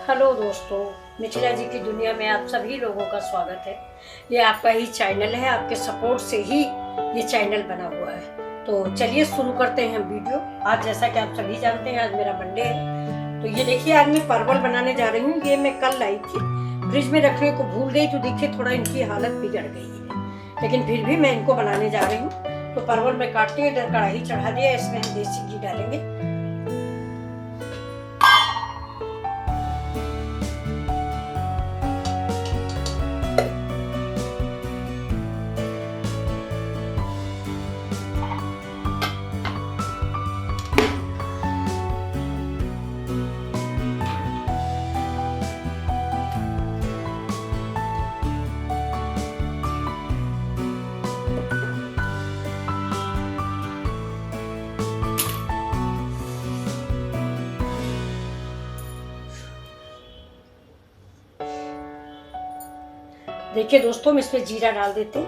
Hello दोस्तों, मिथिला जी की दुनिया में आप सभी लोगों का स्वागत है। ये आपका ही चैनल है, आपके सपोर्ट से ही ये चैनल बना हुआ है। तो चलिए शुरू करते हैं वीडियो। आज जैसा कि आप सभी जानते हैं, आज मेरा मंडे है। तो ये देखिए, आज मैं परवल बनाने जा रही हूँ। ये मैं कल लाई थी, फ्रिज में रखने को भूल गई, तो देखिए थोड़ा इनकी हालत बिगड़ गई है, लेकिन फिर भी मैं इनको बनाने जा रही हूँ। तो परवल मैं काटती हूँ, इधर कढ़ाई चढ़ा दिया, इसमें हम देसी घी डालेंगे। देखिए दोस्तों, हम इसमें जीरा डाल देते हैं।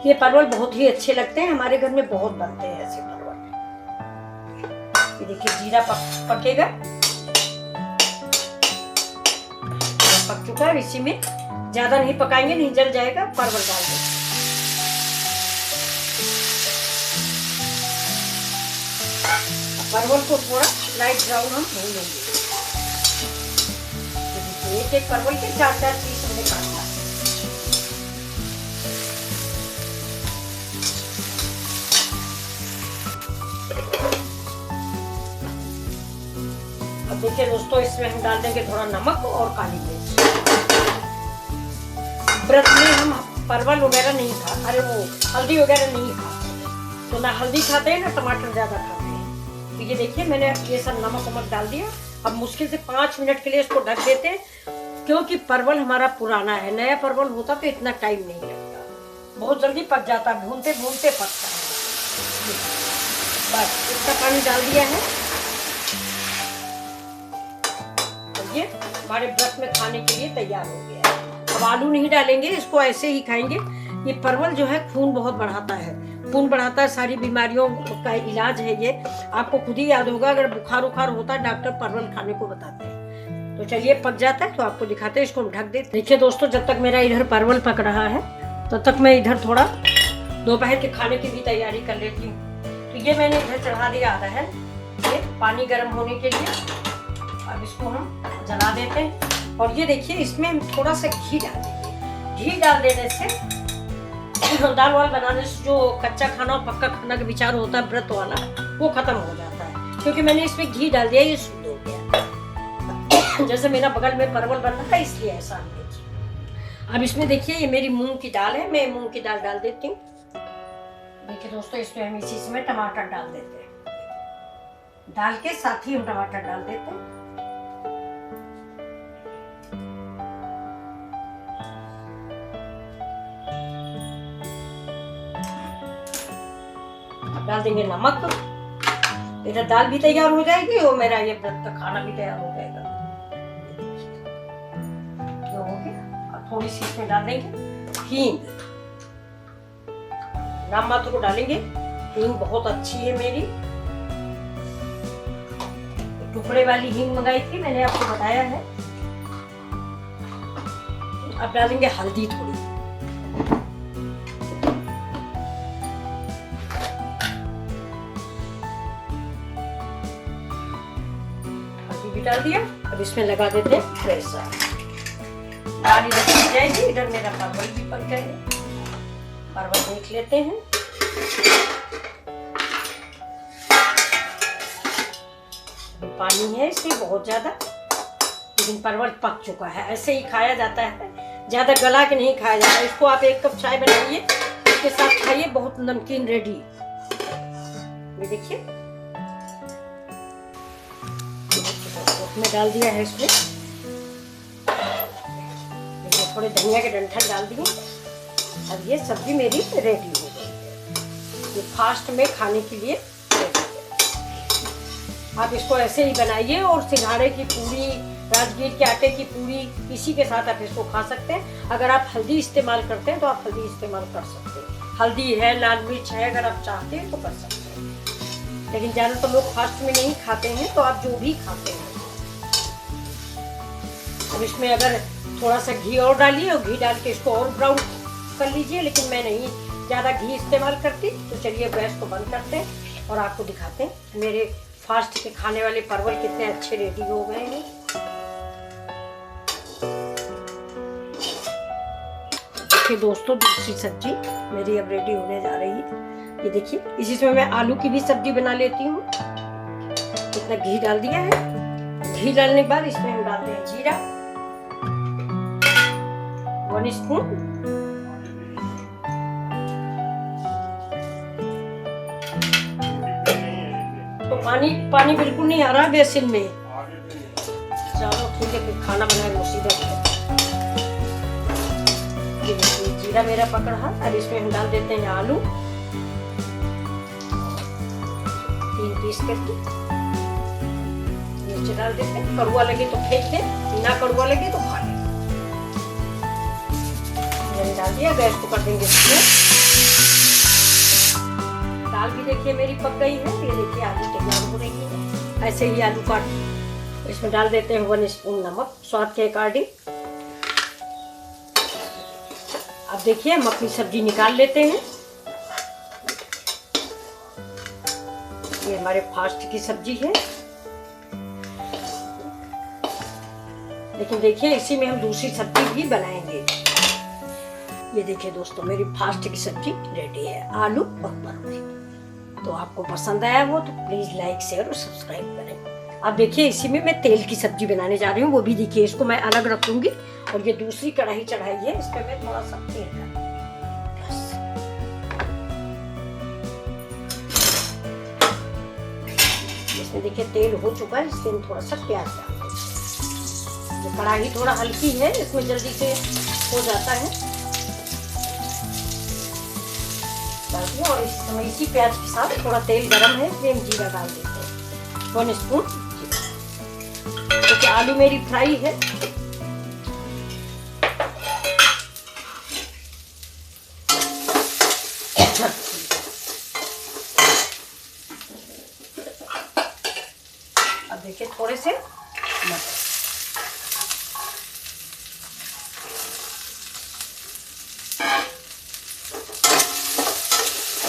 ये परवल बहुत ही अच्छे लगते हैं, हमारे घर में बहुत बनते हैं ऐसे परवल। ये देखिए जीरा पकेगा, पक चुका है। इसी में ज्यादा नहीं पकाएंगे, नहीं जल जाएगा। परवल डाल देंगे। परवल को थोड़ा लाइट ब्राउन हम भूनेंगे। एक एक परवल के 4-4 पीस हमने काटना है। अब देखिए दोस्तों, इसमें हम डाल देंगे थोड़ा नमक और काली मिर्च। व्रत में हम परवल वगैरह नहीं हल्दी वगैरह नहीं खाते, तो ना हल्दी खाते हैं ना टमाटर ज्यादा खाते हैं। तो ये देखिए, मैंने ये सब नमक वमक डाल दिया। अब मुश्किल से 5 मिनट के लिए इसको ढक देते हैं, क्योंकि परवल हमारा पुराना है। नया परवल होता तो इतना टाइम नहीं लगता, बहुत जल्दी पक जाता है, भूनते भूनते पकता है। बस इसका पानी डाल दिया है। तो ये हमारे व्रत में खाने के लिए तैयार हो गया है। अब आलू नहीं डालेंगे, इसको ऐसे ही खाएंगे। ये परवल जो है खून बहुत बढ़ाता है, खून बढ़ाता है, सारी बीमारियों का इलाज है ये। आपको खुद ही याद होगा, अगर बुखार उखार होता है डॉक्टर परवल खाने को बताते हैं। तो चलिए, पक जाता है तो आपको दिखाते हैं। इसको हम ढक देते। देखिए दोस्तों, जब तक मेरा इधर परवल पक रहा है, तब तक मैं इधर थोड़ा दोपहर के खाने की भी तैयारी कर लेती हूँ। तो ये मैंने इधर चढ़ा दिया आधा है ये पानी गर्म होने के लिए। अब इसको हम जला देते हैं। और ये देखिए, इसमें हम थोड़ा सा घी डाल देंगे। घी डाल देने से दाल वाल बनाने से जो कच्चा खाना और पक्का खाना का विचार होता है व्रत वाला, वो खत्म हो जाता है। क्योंकि मैंने इसमें घी डाल दिया, ये शुद्ध हो गया। जैसे मेरा बगल में परवल बन रहा है, इसलिए ऐसा नहीं। अब इसमें देखिए, ये मेरी मूंग की दाल है, मैं मूंग की दाल डाल देती हूँ। देखिए दोस्तों, इसमें हम इसी में टमाटर डाल देते हैं। दाल के साथ ही हम टमाटर डाल देते हैं। डाल देंगे नमक। इधर दाल भी तैयार हो जाएगी और मेरा ये व्रत का खाना भी तैयार हो जाएगा। जो हो गया। अब थोड़ी सी इसमें डाल देंगे हींग। नाम मात्र को डालेंगे। हींग बहुत अच्छी है मेरी, टुकड़े वाली हींग मंगाई थी, मैंने आपको बताया है। अब डालेंगे हल्दी थोड़ी। डाल दिया। अब इसमें लगा देते हैं प्रेशर। दाल इधर पक जाएगी, इधर मेरा परवल भी पक जाएगा। परवल देख लेते हैं। पानी है इसमें बहुत ज्यादा, लेकिन परवल पक चुका है। ऐसे ही खाया जाता है, ज्यादा गला के नहीं खाया जाता। इसको आप 1 कप चाय बनाइए, इसके साथ खाइए, बहुत नमकीन रेडी। ये देखिए, मैं डाल दिया है इसमें। थोड़े धनिया के डंठल डाल दिए। अब ये सब्जी मेरी रेडी हो गई है। ये फास्ट में खाने के लिए रेडी है। आप इसको ऐसे ही बनाइए और सिंघाड़े की पूरी, राजगीर के आटे की पूरी, इसी के साथ आप इसको खा सकते हैं। अगर आप हल्दी इस्तेमाल करते हैं तो आप हल्दी इस्तेमाल कर सकते हैं। हल्दी है, लाल मिर्च है, अगर आप चाहते हैं तो कर सकते हैं। लेकिन ज़्यादातर लोग फास्ट में नहीं खाते हैं, तो आप जो भी खाते हैं। अब इसमें अगर थोड़ा सा घी और डालिए और घी डाल के इसको और ब्राउन कर लीजिए, लेकिन मैं नहीं ज़्यादा घी इस्तेमाल करती। तो चलिए गैस को बंद करते हैं और आपको दिखाते हैं मेरे फास्ट के खाने वाले परवल कितने अच्छे रेडी हो गए हैं। देखिए दोस्तों, दूसरी सब्जी मेरी अब रेडी होने जा रही है। ये देखिए, इसी समय मैं आलू की भी सब्जी बना लेती हूँ। इतना घी डाल दिया है। घी डालने के बाद इसमें हम डालते हैं जीरा 1 स्पून, तो पानी बिल्कुल नहीं आ रहा बेसिन में। चलो ठीक है, फिर खाना बनाए मुसीबत है। जीरा मेरा पकड़ा। अब इसमें हम डाल देते हैं आलू 3 पीस करके। मिर्च डाल देते हैं, कड़वा लगे तो फेंक दे, ना कड़वा लगे तो खा ले। मैंने डाल दिया, गैस को कर देंगे इसमें। दाल भी देखिए मेरी पक गई है। ये देखिए आलू तैयार हो रही है। ऐसे ही आलू काट इसमें डाल देते हैं 1 स्पून नमक स्वाद के अकॉर्डिंग। अब देखिए हम अपनी सब्जी निकाल लेते हैं। ये हमारे फास्ट की सब्जी है, लेकिन देखिए इसी में हम दूसरी सब्जी भी बनाएंगे। ये देखिए दोस्तों, मेरी फास्ट की सब्जी रेडी है, आलू और परवल। तो आपको पसंद आया हो तो प्लीज लाइक शेयर और सब्सक्राइब करें। अब देखिए इसी में मैं तेल की सब्जी बनाने जा रही हूँ, वो भी देखिए। इसको मैं अलग रखूंगी और ये दूसरी कढ़ाई चढ़ाई है, इसमें मैं थोड़ा सा तेल डालूंगी। इसमें देखिए तेल हो चुका है, इसमें थोड़ा सा प्याज डाल देंगे। ये कढ़ाई थोड़ा हल्की है, इसमें जल्दी से हो जाता है। और इस समय इसी प्याज के साथ थोड़ा तेल गरम है, इसमें हम जीरा डाल देते हैं 1 स्पून। क्योंकि आलू मेरी फ्राई है। अब देखिए थोड़े से मटर,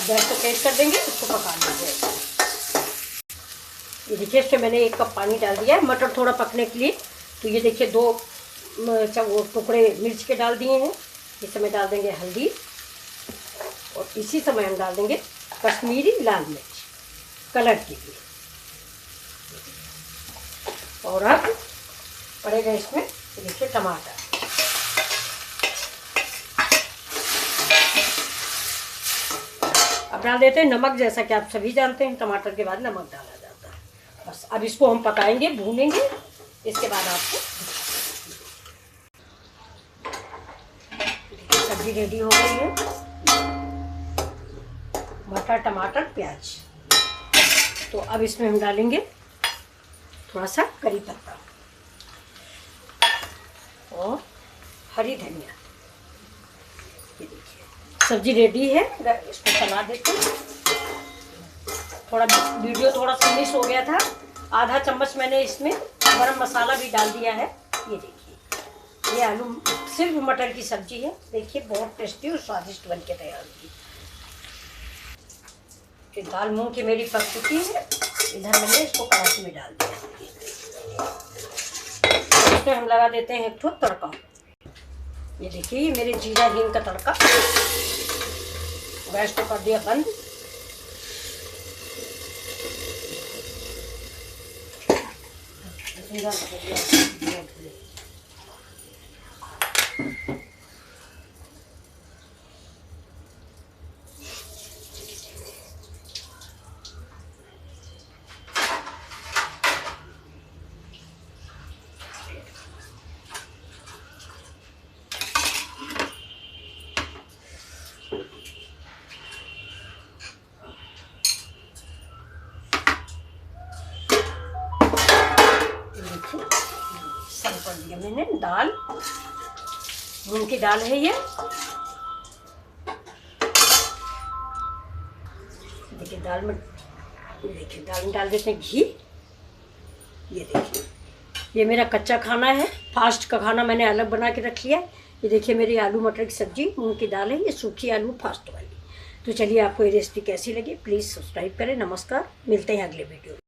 गैस को तेज कर देंगे, इसको पका लीजिए। ये देखिए इसमें मैंने 1 कप पानी डाल दिया है मटर थोड़ा पकने के लिए। तो ये देखिए 2 टुकड़े मिर्च के डाल दिए हैं। इस समय डाल देंगे हल्दी और इसी समय हम डाल देंगे कश्मीरी लाल मिर्च कलर के लिए। और अब पड़ेगा इसमें देखिए टमाटर। अब डाल देते हैं नमक। जैसा कि आप सभी जानते हैं टमाटर के बाद नमक डाला जाता है। बस अब इसको हम पकाएंगे, भूनेंगे। इसके बाद आपको सब्जी रेडी हो गई है। मटर, टमाटर, प्याज। तो अब इसमें हम डालेंगे थोड़ा सा करी पत्ता और हरी धनिया। ये देखिए सब्जी रेडी है। इसको चला देते हैं। थोड़ा वीडियो थोड़ा सा मिस हो गया था। आधा चम्मच मैंने इसमें गरम मसाला भी डाल दिया है। ये देखिए, ये आलू सिर्फ मटर की सब्जी है। देखिए बहुत टेस्टी और स्वादिष्ट बन के तैयार हुई। फिर दाल मूंग की मेरी पक चुकी है। इधर मैंने इसको कढ़ाई में डाल दिया। इसमें हम लगा देते हैं एक ठो तड़का। ये देखिए ये मेरे जीरा हींग का तड़का। गैस को कर दिया बंद। सर्व कर दिया मैंने। दाल मूंग की दाल है ये। देखिए दाल में ये देखिए दाल में डाल देते हैं घी। ये देखिए ये मेरा कच्चा खाना है, फास्ट का खाना मैंने अलग बना के रख लिया है। ये देखिए मेरी आलू मटर की सब्जी, मूंग की दाल है, ये सूखी आलू फास्ट वाली। तो चलिए आपको ये रेसिपी कैसी लगी प्लीज़ सब्सक्राइब करें। नमस्कार, मिलते हैं अगले वीडियो में।